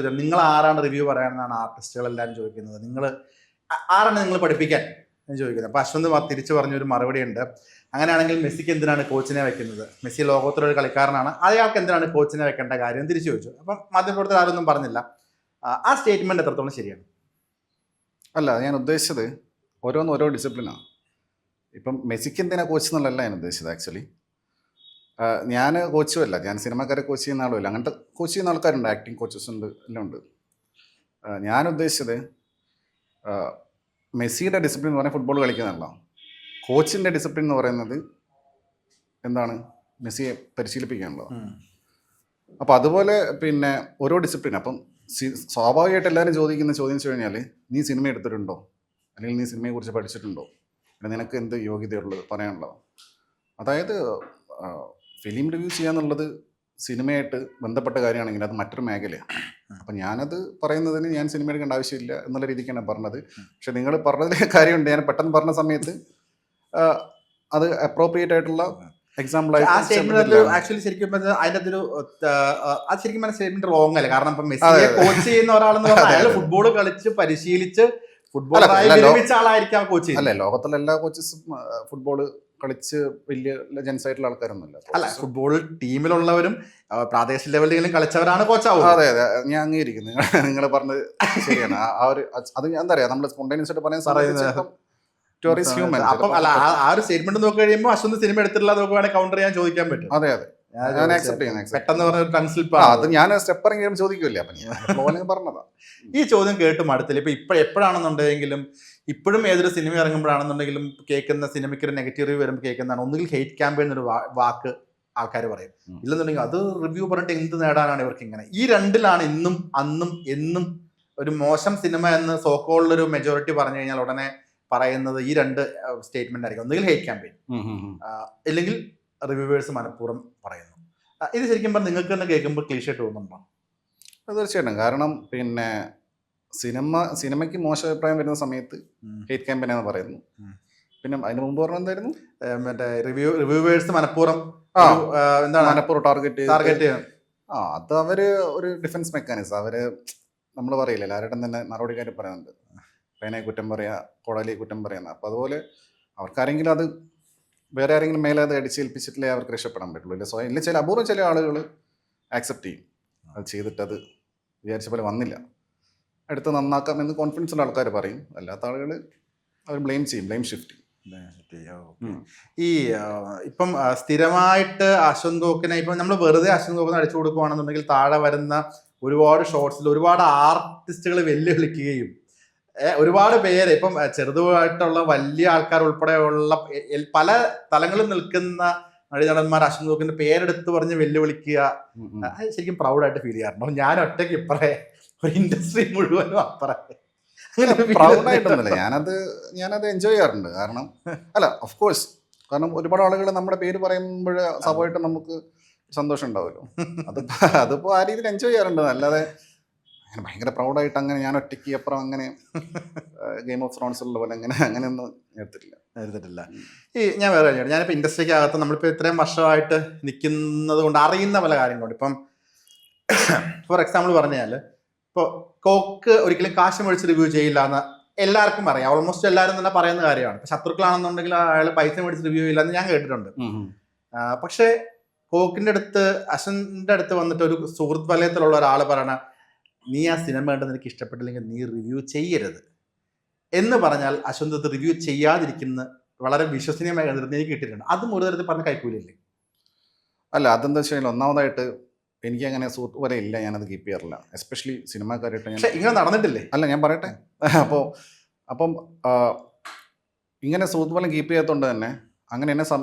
ചോദ്യം, നിങ്ങൾ ആരാണ് റിവ്യൂ പറയാനെന്നാണ് ആർട്ടിസ്റ്റുകൾ എല്ലാവരും ചോദിക്കുന്നത്. നിങ്ങൾ ആരാണ് നിങ്ങൾ പഠിപ്പിക്കാൻ എന്ന് ചോദിക്കുന്നത്. അപ്പോൾ അശ്വന്ത് തിരിച്ചു പറഞ്ഞൊരു മറുപടി ഉണ്ട്. അങ്ങനെയാണെങ്കിൽ മെസ്സിക്ക് എന്തിനാണ് കോച്ചിനെ വെക്കുന്നത്? മെസ്സി ലോകത്തിലൊരു കളിക്കാരനാണ്, അയാൾക്ക് എന്തിനാണ് കോച്ചിനെ വെക്കേണ്ട കാര്യം തിരിച്ചു ചോദിച്ചു. അപ്പം മാധ്യമപ്രവർത്തകർ ആരൊന്നും പറഞ്ഞില്ല. ആ സ്റ്റേറ്റ്മെന്റ് എത്രത്തോളം ശരിയാണ്? അല്ല, ഞാൻ ഉദ്ദേശിച്ചത് ഓരോന്നും ഓരോ ഡിസിപ്ലിനാണ്. ഇപ്പം മെസ്സിക്ക് എന്തിനാ കോച്ച് എന്നുള്ളതല്ല ഞാൻ ഉദ്ദേശിച്ചത്. ആക്ച്വലി ഞാൻ കോച്ചുമല്ല, ഞാൻ സിനിമക്കാരെ കോച്ച് ചെയ്യുന്ന ആളുമല്ല. അങ്ങനത്തെ കോച്ച് ചെയ്യുന്ന ആൾക്കാരുണ്ട്, ആക്ടിങ് കോച്ചസ് ഉണ്ട്, എല്ലാം ഉണ്ട്. ഞാൻ ഉദ്ദേശിച്ചത് മെസ്സിയുടെ ഡിസിപ്ലിൻ എന്ന് പറഞ്ഞാൽ ഫുട്ബോൾ കളിക്കുന്നതല്ല. കോച്ചിൻ്റെ ഡിസിപ്ലിൻ എന്ന് പറയുന്നത് എന്താണ്? മെസ്സിയെ പരിശീലിപ്പിക്കാനുള്ളത്. അപ്പോൾ അതുപോലെ പിന്നെ ഓരോ ഡിസിപ്ലിൻ. അപ്പം സ്വാഭാവികമായിട്ട് എല്ലാവരും ചോദിക്കുന്ന ചോദ്യം വെച്ച് കഴിഞ്ഞാൽ, നീ സിനിമ എടുത്തിട്ടുണ്ടോ, അല്ലെങ്കിൽ നീ സിനിമയെക്കുറിച്ച് പഠിച്ചിട്ടുണ്ടോ, അല്ലെങ്കിൽ നിനക്ക് എന്ത് യോഗ്യതയുള്ളത് പറയാനുള്ളത്. അതായത് ഫിലിം റിവ്യൂ ചെയ്യാന്നുള്ളത് സിനിമയായിട്ട് ബന്ധപ്പെട്ട കാര്യമാണെങ്കിൽ അത് മറ്റൊരു മേഖലയാണ്. അപ്പം ഞാനത് പറയുന്നതിന് ഞാൻ സിനിമ എടുക്കേണ്ട ആവശ്യമില്ല എന്നുള്ള രീതിക്കാണ് പറഞ്ഞത്. പക്ഷെ നിങ്ങൾ പറഞ്ഞതിലെ കാര്യമുണ്ട്, ഞാൻ പെട്ടെന്ന് പറഞ്ഞ സമയത്ത് അത് അപ്രോപ്രിയേറ്റ് ആയിട്ടുള്ള എക്സാമ്പിൾ ആക്ച്വലി ശരിക്കും അതിനകത്തൊരു അത് ശരിക്കും പറഞ്ഞ സ്റ്റേറ്റ്മെന്റ് റോങ് അല്ലേ? കാരണം ഇപ്പം മെസ്സിയെ കോച്ച് ചെയ്യുന്ന ഒരാളെന്ന് പറഞ്ഞാൽ അയാൾ ഫുട്ബോൾ കളിച്ച് പരിശീലിച്ച് ഫുട്ബോൾ ആളായിരിക്കാം കോച്ച്. അല്ലേ, ലോകത്തിലെ എല്ലാ കോച്ചസും ഫുട്ബോൾ കളിച്ച് വലിയ ലെജൻസ് ആയിട്ടുള്ള ആൾക്കാരൊന്നുമില്ല. അല്ല, ഫുട്ബോൾ ടീമിലുള്ളവരും പ്രാദേശിക ലെവലിലെങ്കിലും കളിച്ചവരാണ് കോച്ചാവും. അതെ അതെ, ഞാൻ അംഗീകരിക്കുന്നു. നിങ്ങൾ പറഞ്ഞത് ശരിയാണ്. ആ ഒരു അത് എന്താ പറയാ, നമ്മൾ സ്പോണ്ടേനിയസ് ആയിട്ട് പറയാൻ സാധിക്കും. അപ്പം അല്ല, ആ ഒരു സ്റ്റേറ്റ്മെന്റ് നോക്കി കഴിയുമ്പോൾ അശ്വന്ത് സിനിമ എടുത്തിട്ടില്ല നോക്കുവാണെങ്കിൽ കൗണ്ടർ ചെയ്യാൻ ചോദിക്കാൻ പറ്റും. അതെ അതെ, ഞാൻ ആക്സെപ്റ്റ് ചെയ്യുന്നു. പെട്ടെന്ന് പറഞ്ഞ ടങ് സ്ലിപ്പ് അത് ഞാൻ സ്റ്റെപ്പ് ഇറങ്ങിയാലും ചോദിക്കില്ല. അപ്പം പറഞ്ഞതാ. ഈ ചോദ്യം കേട്ട് മടുത്തില്ല. ഇപ്പൊ എപ്പോഴാണെന്നുണ്ടെങ്കിലും ഇപ്പോഴും ഏതൊരു സിനിമ ഇറങ്ങുമ്പോഴാണെന്നുണ്ടെങ്കിലും കേൾക്കുന്ന സിനിമയ്ക്ക് ഒരു നെഗറ്റീവ് റിവ്യൂ വരുമ്പോൾ കേൾക്കുന്നതാണ് ഒന്നുകിൽ ഹെയ്റ്റ് ക്യാമ്പയിൻ എന്നൊരു വാക്ക് ആൾക്കാർ പറയും. ഇല്ലെന്നുണ്ടെങ്കിൽ അത് റിവ്യൂ പറഞ്ഞിട്ട് എന്ത് നേടാനാണ് ഇവർക്ക് ഇങ്ങനെ. ഈ രണ്ടിലാണ് ഇന്നും അന്നും എന്നും ഒരു മോശം സിനിമ എന്ന് സോക്കോളിലൊരു മെജോറിറ്റി പറഞ്ഞു കഴിഞ്ഞാൽ ഉടനെ പറയുന്നത് ഈ രണ്ട് സ്റ്റേറ്റ്മെന്റ് ആയിരിക്കും. ഒന്നുകിൽ ഹെയ്റ്റ് ക്യാമ്പയിൻ, അല്ലെങ്കിൽ റിവ്യൂവേഴ്സ് മനഃപൂർവ്വം പറയുന്നു. ഇത് ശരിക്കും പറഞ്ഞാൽ നിങ്ങൾക്ക് തന്നെ കേൾക്കുമ്പോൾ ക്ലീഷേ തോന്നുന്നുണ്ടോ? തീർച്ചയായിട്ടും. കാരണം പിന്നെ സിനിമയ്ക്ക് മോശം അഭിപ്രായം വരുന്ന സമയത്ത് ഹെയ്റ്റ് ക്യാമ്പയിൻ എന്ന് പറയുന്നു. പിന്നെ അതിന് മുമ്പ് പറഞ്ഞ എന്തായിരുന്നു, മറ്റേ റിവ്യൂവേഴ്സ് മനഃപൂർവ്വം എന്താണ് മനഃപൂർവ്വം ടാർഗറ്റ് അത് അവര് ഒരു ഡിഫൻസ് മെക്കാനിസം. അവര് നമ്മൾ പറയില്ല, എല്ലാവരുടെ തന്നെ നടപടിക്കാർ പറയുന്നുണ്ട്, പേനെ കുറ്റം പറയാ, കൊടലി കുറ്റം പറയുന്ന. അപ്പം അതുപോലെ അവർക്കാരെങ്കിലും അത് വേറെ ആരെങ്കിലും മേലെ അത് അടിച്ചേൽപ്പിച്ചിട്ടില്ലേ അവർക്ക് രക്ഷപ്പെടാൻ പറ്റുള്ളൂ. ഇല്ല സ്വയം ഇല്ല, ചില അപൂർവം ചില ആളുകൾ ആക്സെപ്റ്റ് ചെയ്യും. അത് ചെയ്തിട്ടത് വിചാരിച്ച പോലെ വന്നില്ല, അടുത്ത് നന്നാക്കാം എന്ന് കോൺഫിഡൻസ് ഉള്ള ആൾക്കാർ പറയും. അല്ലാത്ത ആളുകൾ അവർ ബ്ലെയിം ചെയ്യും, ബ്ലെയിം ഷിഫ്റ്റ് ചെയ്യും. ഈ ഇപ്പം സ്ഥിരമായിട്ട് അശ്വന്ത് ഗോക്കിനെ ഇപ്പം നമ്മൾ വെറുതെ അശ്വന്ത് ഗോക്കിനെ അടിച്ചു കൊടുക്കുകയാണെന്നുണ്ടെങ്കിൽ താഴെ വരുന്ന ഒരുപാട് ഷോർട്സിൽ ഒരുപാട് ആർട്ടിസ്റ്റുകൾ വെല്ലുവിളിക്കുകയും ഒരുപാട് പേര് ഇപ്പം ചെറുതുമായിട്ടുള്ള വലിയ ആൾക്കാർ ഉൾപ്പെടെയുള്ള പല തലങ്ങളിൽ നിൽക്കുന്ന നടന്മാർ അശ്വന്ത് ഗോക്കിന്റെ പേരെടുത്ത് പറഞ്ഞ് വെല്ലുവിളിക്കുക, ശരിക്കും പ്രൗഡായിട്ട് ഫീൽ ചെയ്യാറുണ്ടോ? ഞാൻ ഒറ്റയ്ക്ക് ഇപ്പറേ ഒരു ഇൻഡസ്ട്രി മുഴുവനും അപ്പറേ പ്രൗഡായിട്ടൊന്നുമില്ല. ഞാനത് എൻജോയ് ചെയ്യാറുണ്ട്. കാരണം അല്ല, ഓഫ് കോഴ്സ്, കാരണം ഒരുപാട് ആളുകൾ നമ്മുടെ പേര് പറയുമ്പോൾ സ്വാഭാവികമായിട്ടും നമുക്ക് സന്തോഷം ഉണ്ടാവുമല്ലോ. അതിപ്പോ ആ രീതിയിൽ എൻജോയ് ചെയ്യാറുണ്ട്. അല്ലാതെ അങ്ങനെ ഭയങ്കര പ്രൗഡായിട്ട് അങ്ങനെ ഞാൻ ഒറ്റയ്ക്ക് അപ്പുറം അങ്ങനെ ഗെയിം ഓഫ് ത്രോൺസ് ഉള്ള പോലെ അങ്ങനെയൊന്നും എടുത്തിട്ടില്ല. ഈ ഞാൻ വേറെ കാര്യം, ഞാനിപ്പോൾ ഇൻഡസ്ട്രിക്കകത്ത് നമ്മളിപ്പോൾ ഇത്രയും വർഷമായിട്ട് നിൽക്കുന്നത് കൊണ്ട് അറിയുന്ന പല കാര്യങ്ങളുണ്ട്. ഇപ്പം ഫോർ എക്സാമ്പിൾ പറഞ്ഞാൽ, ഇപ്പോൾ കോക്ക് ഒരിക്കലും കാശ് മേടിച്ച് റിവ്യൂ ചെയ്യില്ല എന്ന് എല്ലാവർക്കും അറിയാം. ഓൾമോസ്റ്റ് എല്ലാവരും തന്നെ പറയുന്ന കാര്യമാണ്. ഇപ്പം ശത്രുക്കളാണെന്നുണ്ടെങ്കിൽ അയാൾ പൈസ മേടിച്ച് റിവ്യൂ ചെയ്യില്ല എന്ന് ഞാൻ കേട്ടിട്ടുണ്ട്. പക്ഷേ കോക്കിൻ്റെ അടുത്ത് അശ്വന്തിൻ്റെ അടുത്ത് വന്നിട്ട് ഒരു സുഹൃത്ത് വലയത്തിലുള്ള ഒരാൾ പറയണ, നീ ആ സിനിമ കണ്ടെന്ന് എനിക്ക് ഇഷ്ടപ്പെട്ടില്ലെങ്കിൽ നീ റിവ്യൂ ചെയ്യരുത് എന്ന് പറഞ്ഞാൽ അശ്വന്ത് റിവ്യൂ ചെയ്യാതിരിക്കുന്ന വളരെ വിശ്വസനീയമായ കണ്ടിട്ട് എനിക്ക് കിട്ടിയിട്ടുണ്ട്. അതും ഒരു തരത്തിൽ പറഞ്ഞ കൈക്കൂലിയല്ലേ? അല്ല, അതെന്താ വെച്ചാൽ ഒന്നാമതായിട്ട് എനിക്ക് അങ്ങനെ സുഹൃത്ത് വരെ ഇല്ല, ഞാനത് കീപ്പ് ചെയ്യാറില്ല. എസ്പെഷ്യലി സിനിമാക്കാരായിട്ട് ഇങ്ങനെ നടന്നിട്ടില്ലേ? അല്ല, ഞാൻ പറയട്ടെ. അപ്പം ഇങ്ങനെ സുഹൃത്ത് ഫലം കീപ്പ് ചെയ്യാത്തതുകൊണ്ട് തന്നെ അങ്ങനെ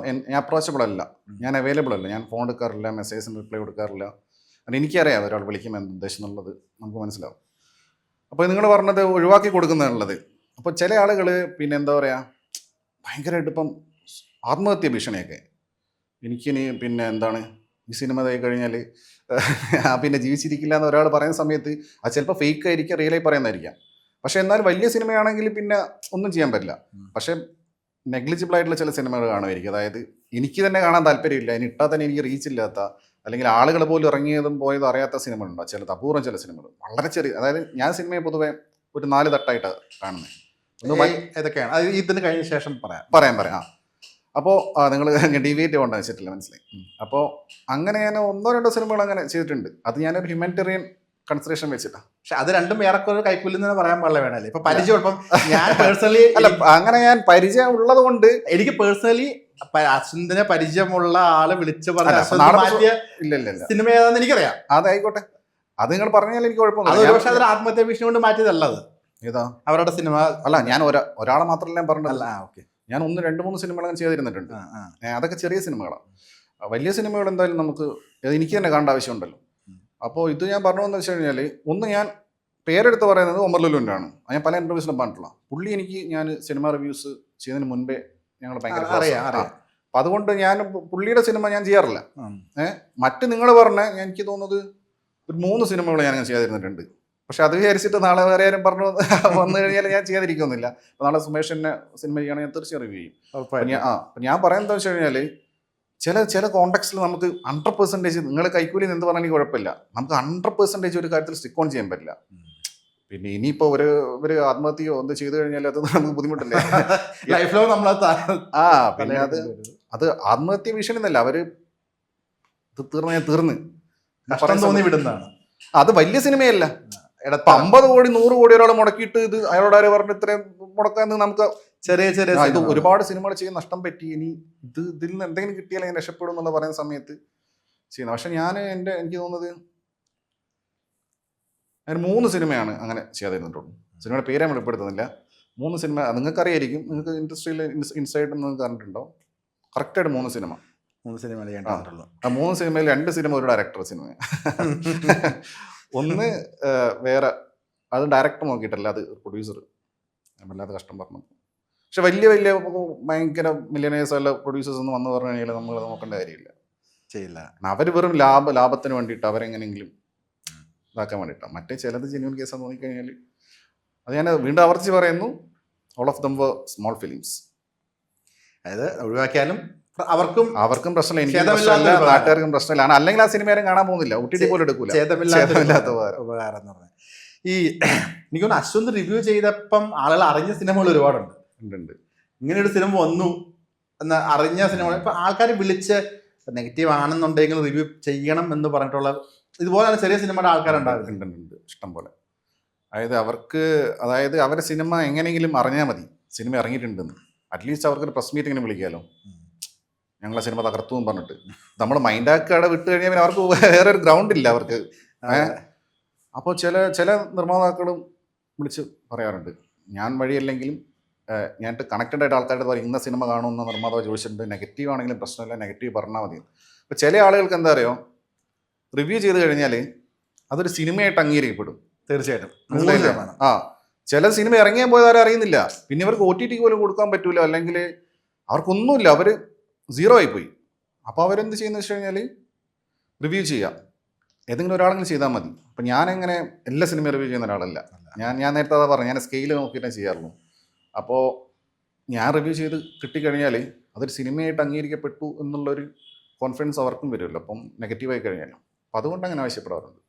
ഞാൻ അപ്രോച്ചബിൾ അല്ല, ഞാൻ അവൈലബിൾ അല്ല, ഞാൻ ഫോൺ എടുക്കാറില്ല, മെസ്സേജിന് റിപ്ലൈ കൊടുക്കാറില്ല. കാരണം എനിക്കറിയാം ഒരാൾ വിളിക്കുമ്പോൾ എന്ത് ഉദ്ദേശം എന്നുള്ളത് നമുക്ക് മനസ്സിലാവും. അപ്പോൾ നിങ്ങൾ പറഞ്ഞത് ഒഴിവാക്കി കൊടുക്കുന്നതാണുള്ളത്. അപ്പോൾ ചില ആളുകൾ പിന്നെ എന്താ പറയുക, ഭയങ്കരമായിട്ട് ഇപ്പം ആത്മഹത്യ ഭീഷണിയൊക്കെ, എനിക്കിനി പിന്നെ എന്താണ് ഈ സിനിമ ആയി കഴിഞ്ഞാൽ പിന്നെ ജീവിച്ചിരിക്കില്ല എന്ന് ഒരാൾ പറയുന്ന സമയത്ത് അത് ചിലപ്പോൾ ഫേക്ക് ആയിരിക്കാം, റിയലായി പറയുന്നതായിരിക്കാം. പക്ഷേ എന്നാൽ വലിയ സിനിമയാണെങ്കിൽ പിന്നെ ഒന്നും ചെയ്യാൻ പറ്റില്ല. പക്ഷേ നെഗ്ലിജിബിൾ ആയിട്ടുള്ള ചില സിനിമകൾ കാണുമായിരിക്കും. അതായത് എനിക്ക് തന്നെ കാണാൻ താല്പര്യമില്ല, ഇനി ഇട്ടാൽ തന്നെ എനിക്ക് റീച്ച് ഇല്ലാത്ത അല്ലെങ്കിൽ ആളുകൾ പോലും ഇറങ്ങിയതും പോയതും അറിയാത്ത സിനിമകളുണ്ടോ? ചിലത് അപൂർവം ചില സിനിമകൾ വളരെ ചെറിയ, അതായത് ഞാൻ സിനിമയെ പൊതുവെ ഒരു 4 തട്ടായിട്ടാണ് കാണുന്നത്. ഒന്ന് ഏതൊക്കെയാണ് അത് ഇതിന് കഴിഞ്ഞ ശേഷം പറയാം. ആ അപ്പോൾ നിങ്ങൾ ഡിവിയേറ്റ് കൊണ്ടു വെച്ചിട്ടില്ല, മനസ്സിലായി. അപ്പോൾ അങ്ങനെ ഞാൻ 1-2 സിനിമകൾ അങ്ങനെ ചെയ്തിട്ടുണ്ട്. അത് ഞാനൊരു ഹ്യൂമാനിറ്റേറിയൻ കൺസിഡറേഷൻ വെച്ചിട്ടാണ്. പക്ഷെ അത് രണ്ടും ഏറെക്കുറെ കൈക്കൂലെന്ന് പറയാൻ പാടില്ല, വേണമല്ലേ? ഇപ്പൊ പരിചയം ഇപ്പം ഞാൻ പേഴ്സണലി അല്ല, അങ്ങനെ ഞാൻ പരിചയം ഉള്ളത് കൊണ്ട് എനിക്ക് പേഴ്സണലി അശ്വന്തിനെ പരിചയമുള്ള ആള് വിളിച്ചു പറഞ്ഞ ഇല്ല സിനിമ ഏതാന്ന് എനിക്കറിയാം. അതായിക്കോട്ടെ, അത് നിങ്ങൾ പറഞ്ഞാൽ എനിക്ക് അത് കുഴപ്പമൊന്നുമില്ല. പക്ഷെ അതൊരു ആത്മഹത്യ ഭീഷണി കൊണ്ട് മാറ്റിയതല്ല അത്. ഏതാ അവരുടെ സിനിമ അല്ല, ഞാൻ ഒരാളെ മാത്രമല്ല പറഞ്ഞത്. അല്ല, ഓക്കെ. ഞാൻ 1-2-3 സിനിമകൾ അങ്ങനെ ചെയ്തിരുന്നിട്ടുണ്ട്. അതൊക്കെ ചെറിയ സിനിമകളാണ്. വലിയ സിനിമകൾ എന്തായാലും നമുക്ക് എനിക്ക് തന്നെ കാണേണ്ട ആവശ്യമുണ്ടല്ലോ. അപ്പോൾ ഇത് ഞാൻ പറഞ്ഞതെന്ന് വെച്ച് കഴിഞ്ഞാൽ, ഒന്ന് ഞാൻ പേരെടുത്ത് പറയുന്നത് ഒമർ ലുലുവിൻ്റെ ആണ്. ഞാൻ പല ഇൻ്റർവ്യൂസിലും പറഞ്ഞിട്ടുള്ള പുള്ളി. ഞാൻ സിനിമ റിവ്യൂസ് ചെയ്യുന്നതിന് മുൻപേ ഞങ്ങൾ ഭയങ്കര അറിയാം. അപ്പം അതുകൊണ്ട് ഞാൻ പുള്ളിയുടെ സിനിമ ഞാൻ ചെയ്യാറില്ല. മറ്റ് നിങ്ങൾ പറഞ്ഞ എനിക്ക് തോന്നുന്നത് ഒരു 3 സിനിമകൾ ഞാൻ ചെയ്യാതിരുന്നിട്ടുണ്ട്. പക്ഷെ അത് വിചാരിച്ചിട്ട് നാളെ വേറെ ആരും പറഞ്ഞു വന്നു കഴിഞ്ഞാൽ ഞാൻ ചെയ്യാതിരിക്കുന്നില്ല. അപ്പോൾ നാളെ സുമേഷിൻ്റെ സിനിമ ചെയ്യുകയാണെങ്കിൽ ഞാൻ തീർച്ചയായും റിവ്യൂ ചെയ്യും. അപ്പം ഞാൻ പറയുന്നത് വെച്ച് കഴിഞ്ഞാൽ, ചില കോണ്ടെക്സ്റ്റിൽ നമുക്ക് 100% നിങ്ങൾ കൈക്കൂലി എന്ത് പറഞ്ഞാൽ കുഴപ്പമില്ല, നമുക്ക് 100% ഒരു കാര്യത്തിൽ സ്റ്റിക്ക് ഓൺ ചെയ്യാൻ പറ്റില്ല. പിന്നെ ഇനിയിപ്പോൾ ഒരു ആത്മഹത്യയോ എന്ത് ചെയ്തു കഴിഞ്ഞാൽ അത് നമുക്ക് ബുദ്ധിമുട്ടല്ലേ. ലൈഫിലോ നമ്മൾ പിന്നെ അത് ആത്മഹത്യ ഭീഷണി എന്നല്ല, അവര് തീർന്ന് തോന്നി വിടുന്നതാണ്. അത് വലിയ സിനിമയല്ല. 50 കോടി 100 കോടി ഒരാൾ മുടക്കിയിട്ട് ഇത് അയാളോട് ആര് പറഞ്ഞ് ഇത്രയും മുടക്കാന്ന് നമുക്ക് ചെറിയ ഇത് ഒരുപാട് സിനിമകൾ ചെയ്യുന്ന നഷ്ടം പറ്റി. ഇനി ഇതിൽ നിന്ന് എന്തെങ്കിലും കിട്ടിയാൽ ഞാൻ രക്ഷപ്പെടും എന്നുള്ള പറയുന്ന സമയത്ത് ചെയ്യുന്നത്. പക്ഷെ എനിക്ക് തോന്നുന്നത് ഞാൻ 3 സിനിമയാണ് അങ്ങനെ ചെയ്യാതിരുന്നിട്ടുള്ളൂ. സിനിമയുടെ പേരെ നമ്മൾ ഉൾപ്പെടുത്തുന്നില്ല. 3 സിനിമ നിങ്ങൾക്ക് അറിയായിരിക്കും, നിങ്ങൾക്ക് ഇൻഡസ്ട്രിയിൽ ഇൻസൈഡ് നിങ്ങൾക്ക് കണ്ടിട്ടുണ്ടോ. കറക്റ്റായിട്ട് 3 സിനിമ. 3 സിനിമ ആ 3 സിനിമയിൽ 2 സിനിമ ഒരു ഡയറക്ടർ സിനിമ. ഒന്ന് വേറെ, അത് ഡയറക്ടർ നോക്കിയിട്ടല്ല, അത് പ്രൊഡ്യൂസർ. വല്ലാത്ത കഷ്ടം പറഞ്ഞു. പക്ഷെ വലിയ ഭയങ്കര മില്യനേഴ്സ് അല്ല പ്രൊഡ്യൂസേഴ്സ് ഒന്നും വന്നു പറഞ്ഞു കഴിഞ്ഞാൽ നമ്മൾ നോക്കേണ്ട കാര്യമില്ല, ചെയ്യില്ല. അവർ വെറും ലാഭത്തിന് വേണ്ടിയിട്ട് അവരെങ്ങനെയെങ്കിലും ഇതാക്കാൻ വേണ്ടിയിട്ടാണ്. മറ്റേ ചിലത് ജെന്യൂൻ കേസാന്ന് നോക്കിക്കഴിഞ്ഞാൽ, അത് ഞാൻ വീണ്ടും ആവർത്തിച്ച് പറയുന്നു, all of them were small films. അതായത് ഒഴിവാക്കിയാലും അവർക്കും പ്രശ്നമില്ല, എനിക്ക് പ്രശ്നമില്ല, നാട്ടുകാർക്കും പ്രശ്നമില്ല. അല്ലെങ്കിൽ ആ സിനിമ ആരും കാണാൻ പോകുന്നില്ല, OTT പോലും എടുക്കൂല. ഛേദമില്ലാത്ത ഉപകാരം എന്ന് പറഞ്ഞാൽ എനിക്ക് തോന്നുന്നു അശ്വന്ത് റിവ്യൂ ചെയ്തപ്പം ആളുകൾ അറിഞ്ഞ സിനിമകൾ ഒരുപാടുണ്ട്. ഇങ്ങനെ ഒരു സിനിമ വന്നു എന്ന് അറിഞ്ഞ സിനിമകൾ ഇപ്പൊ ആൾക്കാർ വിളിച്ച് നെഗറ്റീവ് ആണെന്നുണ്ടെങ്കിൽ റിവ്യൂ ചെയ്യണം എന്ന് പറഞ്ഞിട്ടുള്ള ഇതുപോലെയാണ് ചെറിയ സിനിമയുടെ ആൾക്കാരുണ്ടാകുന്നുണ്ട് ഇഷ്ടം പോലെ. അതായത് അവരുടെ സിനിമ എങ്ങനെയെങ്കിലും അറിഞ്ഞാൽ മതി സിനിമ ഇറങ്ങിയിട്ടുണ്ടെന്ന്. അറ്റ്ലീസ്റ്റ് അവർക്കൊരു പ്രസ് മീറ്റിങ്ങിന് വിളിക്കാമല്ലോ, ഞങ്ങളെ സിനിമ തകർത്തു എന്ന് പറഞ്ഞിട്ട്. നമ്മൾ മൈൻഡാക്കി അവിടെ വിട്ട് കഴിഞ്ഞാൽ പിന്നെ അവർക്ക് വേറെ ഒരു ഗ്രൗണ്ട് ഇല്ല അവർക്ക്. അപ്പോൾ ചില നിർമ്മാതാക്കളും വിളിച്ച് പറയാറുണ്ട്, ഞാൻ വഴിയല്ലെങ്കിലും ഞാൻ കണക്റ്റഡ് ആയിട്ട് ആൾക്കാരുടെ പറയും ഇന്ന സിനിമ കാണുമെന്ന് നിർമ്മാതാവ് ചോദിച്ചിട്ടുണ്ട്, നെഗറ്റീവ് ആണെങ്കിലും പ്രശ്നമില്ല, നെഗറ്റീവ് പറഞ്ഞാൽ മതി. അപ്പോൾ ചില ആളുകൾക്ക് എന്താ അറിയോ, റിവ്യൂ ചെയ്ത് കഴിഞ്ഞാൽ അതൊരു സിനിമയായിട്ട് അംഗീകരിക്കപ്പെടും. തീർച്ചയായിട്ടും. ചില സിനിമ ഇറങ്ങിയാൽ പോയത് ആരും അറിയുന്നില്ല, പിന്നെ അവർക്ക് OTT പോലും കൊടുക്കാൻ പറ്റൂല, അല്ലെങ്കിൽ അവർക്കൊന്നുമില്ല, അവർ 0 ആയിപ്പോയി. അപ്പോൾ അവരെന്ത് ചെയ്യുന്നത് വെച്ച് കഴിഞ്ഞാൽ റിവ്യൂ ചെയ്യാം, ഏതെങ്കിലും ഒരാളെങ്കിലും ചെയ്താൽ മതി. അപ്പം ഞാനെങ്ങനെ എല്ലാ സിനിമയും റിവ്യൂ ചെയ്യുന്ന ഒരാളല്ല. ഞാൻ നേരത്തെ അതാ പറഞ്ഞു, ഞാൻ സ്കെയിൽ നോക്കിയിട്ടേ ചെയ്യാറുള്ളൂ. അപ്പോൾ ഞാൻ റിവ്യൂ ചെയ്ത് കിട്ടിക്കഴിഞ്ഞാൽ അതൊരു സിനിമയായിട്ട് അംഗീകരിക്കപ്പെട്ടു എന്നുള്ളൊരു കോൺഫിഡൻസ് അവർക്കും വരുമല്ലോ, അപ്പം നെഗറ്റീവായി കഴിഞ്ഞാലും. അപ്പം അതുകൊണ്ട് അങ്ങനെ ആവശ്യപ്പെടാറുണ്ട്.